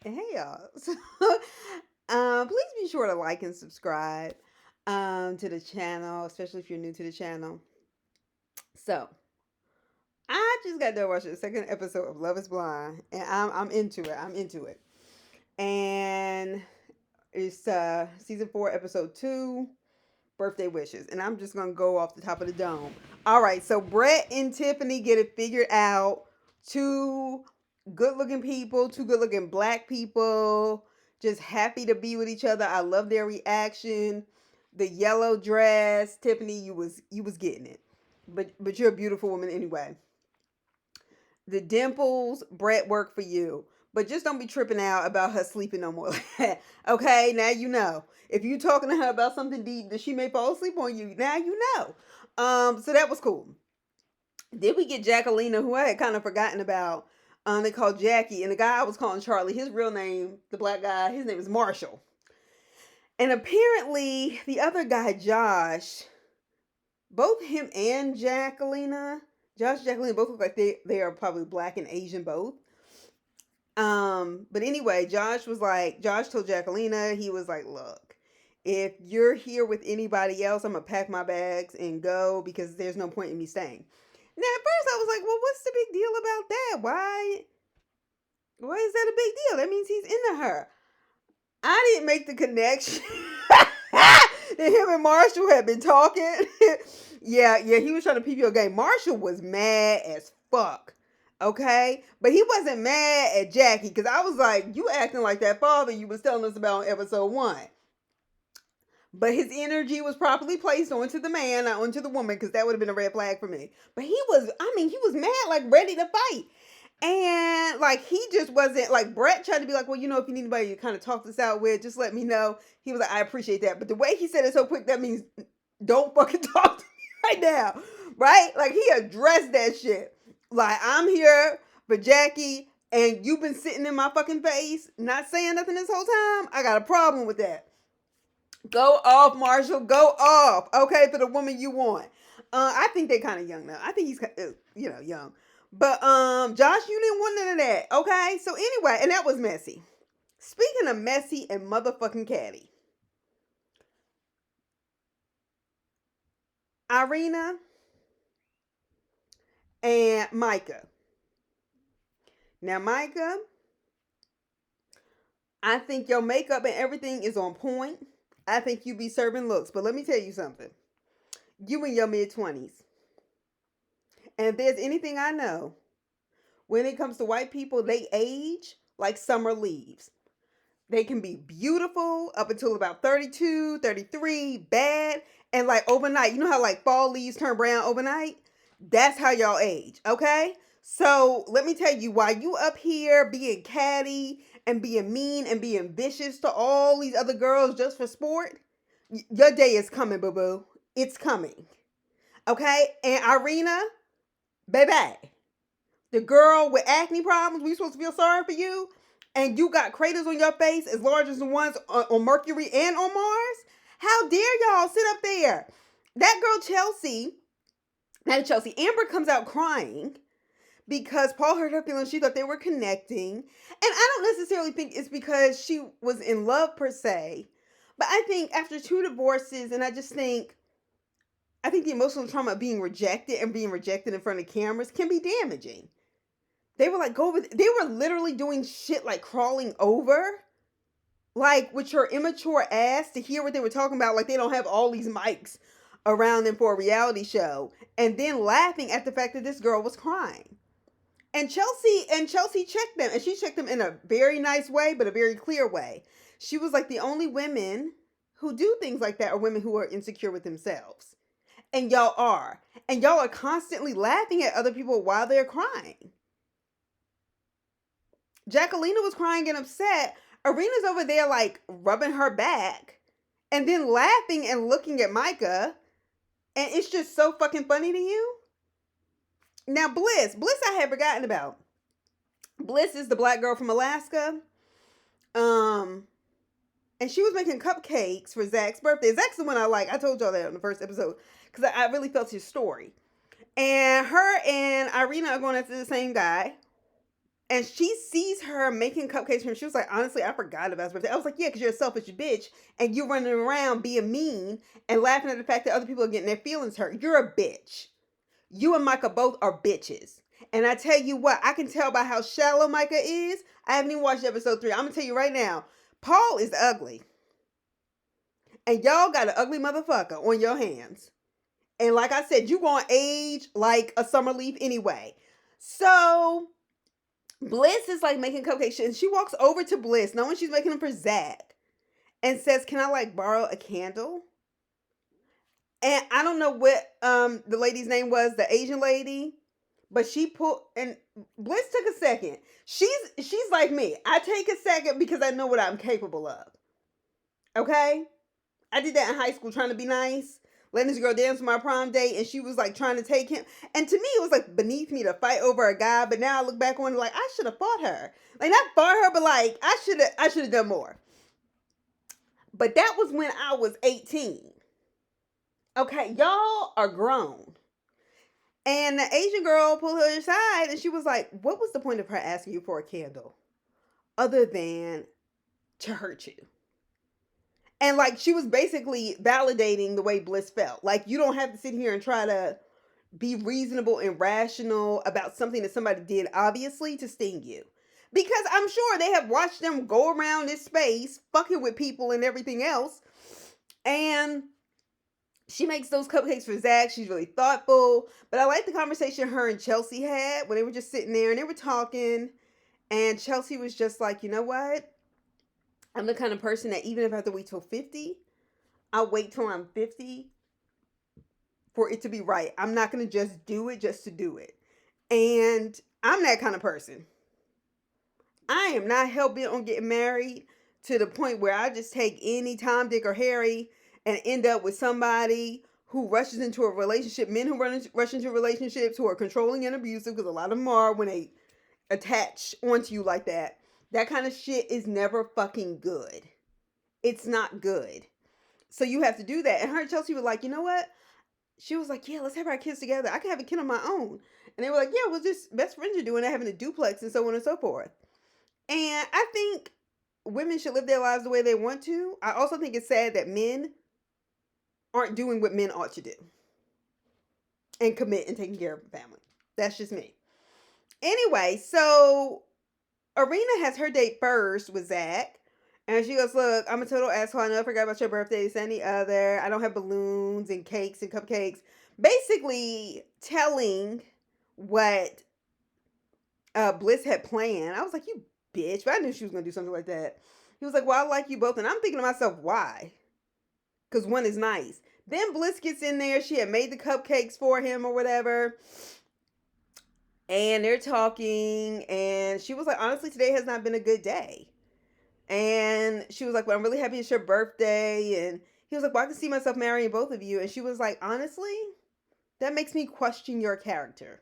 Hey y'all. Please be sure to like and subscribe to the channel, especially if you're new to the channel. So I just got done watching the second episode of Love Is Blind, and I'm into it. I'm into it, and it's season 4, episode 2, Birthday Wishes, and I'm just gonna go off the top of the dome. All right, so Brett and Tiffany get it figured out. Two good-looking people, two good-looking black people, just happy to be with each other. I love their reaction. The yellow dress, Tiffany, you was getting it, but you're a beautiful woman anyway. The dimples, Brett work for you. But just don't be tripping out about her sleeping no more. Okay, now you know. If you talking to her about something deep that she may fall asleep on you, now you know. So that was cool. Then we get Jacquelina, who I had kind of forgotten about. They called Jackie, and the guy I was calling Charlie, his real name, the black guy, his name is Marshall. And apparently, the other guy, Josh, both him and Jacquelina, Josh and Jacqueline both look like they are probably black and Asian both. But anyway, Josh told Jacquelina, he was like, look, if you're here with anybody else, I'm gonna pack my bags and go because there's no point in me staying. Now at first I was like, well, what's the big deal about that? Why is that a big deal? That means he's into her. I didn't make the connection that him and Marshall had been talking. Yeah, he was trying to peep your game. Marshall was mad as fuck. Okay? But he wasn't mad at Jackie because I was like, you acting like that father you was telling us about in episode 1. But his energy was properly placed onto the man, not onto the woman, because that would have been a red flag for me. But he was mad, like ready to fight. And like he just wasn't like Brett tried to be like, well, if you need anybody to kind of talk this out with, just let me know. He was like, I appreciate that. But the way he said it so quick, that means don't fucking talk to me right now. Right? Like he addressed that shit. Like, I'm here for Jackie, and you've been sitting in my fucking face, not saying nothing this whole time. I got a problem with that. Go off, Marshall. Go off. Okay, for the woman you want. I think they kind of young now. I think he's young. But Josh, you didn't want none of that. Okay, so anyway, and that was messy. Speaking of messy and motherfucking catty, Irina and Micah. Now, Micah, I think your makeup and everything is on point. I think you be serving looks, but let me tell you something. You in your mid-20s, and if there's anything I know, when it comes to white people, they age like summer leaves. They can be beautiful up until about 32, 33, bad, and like overnight. You know how like fall leaves turn brown overnight? That's how y'all age, okay? So let me tell you, while you up here being catty and being mean and being vicious to all these other girls just for sport, your day is coming, boo boo. It's coming, okay? And Irina, baby, the girl with acne problems, we supposed to feel sorry for you, and you got craters on your face as large as the ones on Mercury and on Mars. How dare y'all sit up there? That girl Chelsea, not Chelsea, Amber comes out crying because Paul hurt her feelings. She thought they were connecting. And I don't necessarily think it's because she was in love per se, but I think after 2 divorces, and I think the emotional trauma of being rejected and being rejected in front of cameras can be damaging. They were like, they were literally doing shit like crawling over, like with your immature ass to hear what they were talking about, like they don't have all these mics around them for a reality show, and then laughing at the fact that this girl was crying. And Chelsea checked them, and she checked them in a very nice way, but a very clear way. She was like, the only women who do things like that are women who are insecure with themselves. And y'all are. And y'all are constantly laughing at other people while they're crying. Jacquelina was crying and upset. Irina's over there like rubbing her back and then laughing and looking at Micah. And it's just so fucking funny to you. Now, Bliss I had forgotten about. Bliss is the black girl from Alaska. Um, and she was making cupcakes for Zach's birthday. Zach's the one I like. I told y'all that in the first episode because I really felt his story. And her and Irina are going after the same guy. And she sees her making cupcakes for him. She was like, honestly, I forgot about his birthday. I was like, yeah, because you're a selfish bitch and you're running around being mean and laughing at the fact that other people are getting their feelings hurt. You're a bitch. You and Micah both are bitches. And I tell you what, I can tell by how shallow Micah is. I haven't even watched episode 3. I'm going to tell you right now, Paul is ugly. And y'all got an ugly motherfucker on your hands. And like I said, you going to age like a summer leaf anyway. So Bliss is like making cupcakes. And she walks over to Bliss, knowing she's making them for Zach, and says, can I like borrow a candle? And I don't know what the lady's name was, the Asian lady, but she pulled, and Bliss took a second. She's like me. I take a second because I know what I'm capable of. Okay? I did that in high school trying to be nice, letting this girl dance for my prom date, and she was like trying to take him. And to me, it was like beneath me to fight over a guy, but now I look back on it like I should have fought her. Like not fought her, but like I should have done more. But that was when I was 18. Okay, y'all are grown. And the Asian girl pulled her aside and she was like, what was the point of her asking you for a candle? Other than to hurt you. And like she was basically validating the way Bliss felt. Like you don't have to sit here and try to be reasonable and rational about something that somebody did obviously to sting you. Because I'm sure they have watched them go around this space fucking with people and everything else. And she makes those cupcakes for Zach. She's really thoughtful. But I like the conversation her and Chelsea had when they were just sitting there and they were talking. And Chelsea was just like, you know what? I'm the kind of person that even if I have to wait till 50, I'll wait till I'm 50 for it to be right. I'm not going to just do it just to do it. And I'm that kind of person. I am not hell-bent on getting married to the point where I just take any Tom, Dick, or Harry and end up with somebody who rushes into a relationship, men who rush into relationships who are controlling and abusive, because a lot of them are when they attach onto you like that. That kind of shit is never fucking good. It's not good. So you have to do that. And her and Chelsea were like, you know what? She was like, yeah, let's have our kids together. I can have a kid on my own. And they were like, yeah, well, just best friends are doing that, having a duplex and so on and so forth. And I think women should live their lives the way they want to. I also think it's sad that men aren't doing what men ought to do and commit and taking care of the family. That's just me. Anyway, so Arena has her date first with Zach. And she goes, look, I'm a total asshole. I know I forgot about your birthday. It's any other. I don't have balloons and cakes and cupcakes. Basically telling what Bliss had planned. I was like, you bitch. But I knew she was going to do something like that. He was like, well, I like you both. And I'm thinking to myself, why? Because one is nice. Then Bliss gets in there. She had made the cupcakes for him or whatever. And they're talking. And she was like, honestly, today has not been a good day. And she was like, well, I'm really happy it's your birthday. And he was like, well, I can see myself marrying both of you. And she was like, honestly, that makes me question your character.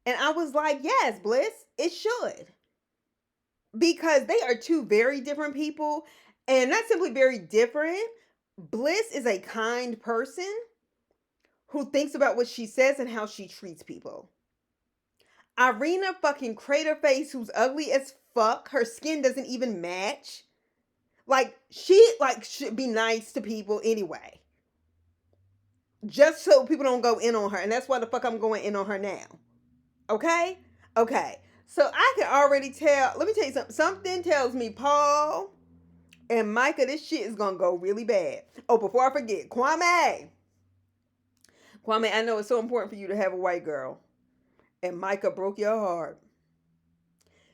And I was like, yes, Bliss, it should. Because they are two very different people. And not simply very different. Bliss is a kind person who thinks about what she says and how she treats people. Irina fucking crater face, who's ugly as fuck. Her skin doesn't even match. Like, she should be nice to people anyway. Just so people don't go in on her. And that's why the fuck I'm going in on her now. Okay? Okay. So I can already tell. Let me tell you something. Something tells me Paul and Micah, this shit is going to go really bad. Oh, before I forget, Kwame, I know it's so important for you to have a white girl. And Micah broke your heart.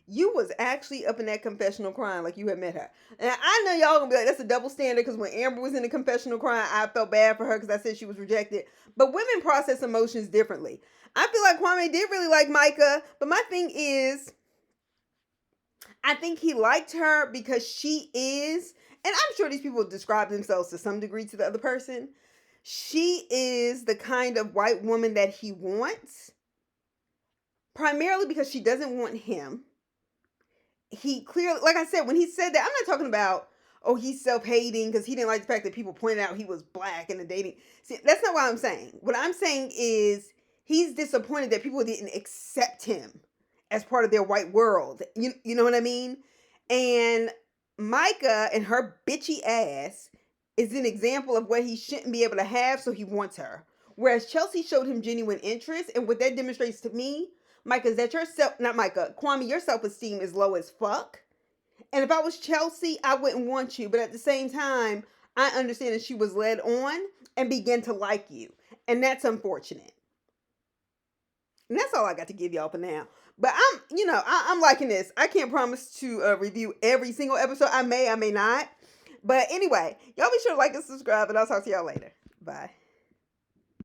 You was actually up in that confessional crying like you had met her. And I know y'all gonna be like, that's a double standard, because when Amber was in the confessional crying, I felt bad for her because I said she was rejected. But women process emotions differently. I feel like Kwame did really like Micah, but my thing is, I think he liked her because she is, and I'm sure these people describe themselves to some degree to the other person. She is the kind of white woman that he wants, primarily because she doesn't want him. He clearly, like I said, when he said that, I'm not talking about, oh, he's self-hating because he didn't like the fact that people pointed out he was black in the dating. See, that's not what I'm saying. What I'm saying is he's disappointed that people didn't accept him as part of their white world. You know what I mean? And Micah and her bitchy ass is an example of what he shouldn't be able to have, so he wants her. Whereas Chelsea showed him genuine interest, and what that demonstrates to me, Micah, is that not Micah, Kwame, your self esteem is low as fuck. And if I was Chelsea, I wouldn't want you. But at the same time, I understand that she was led on and began to like you. And that's unfortunate. And that's all I got to give y'all for now. But I'm liking this. I can't promise to review every single episode. I may not. But anyway, y'all be sure to like and subscribe, and I'll talk to y'all later. Bye.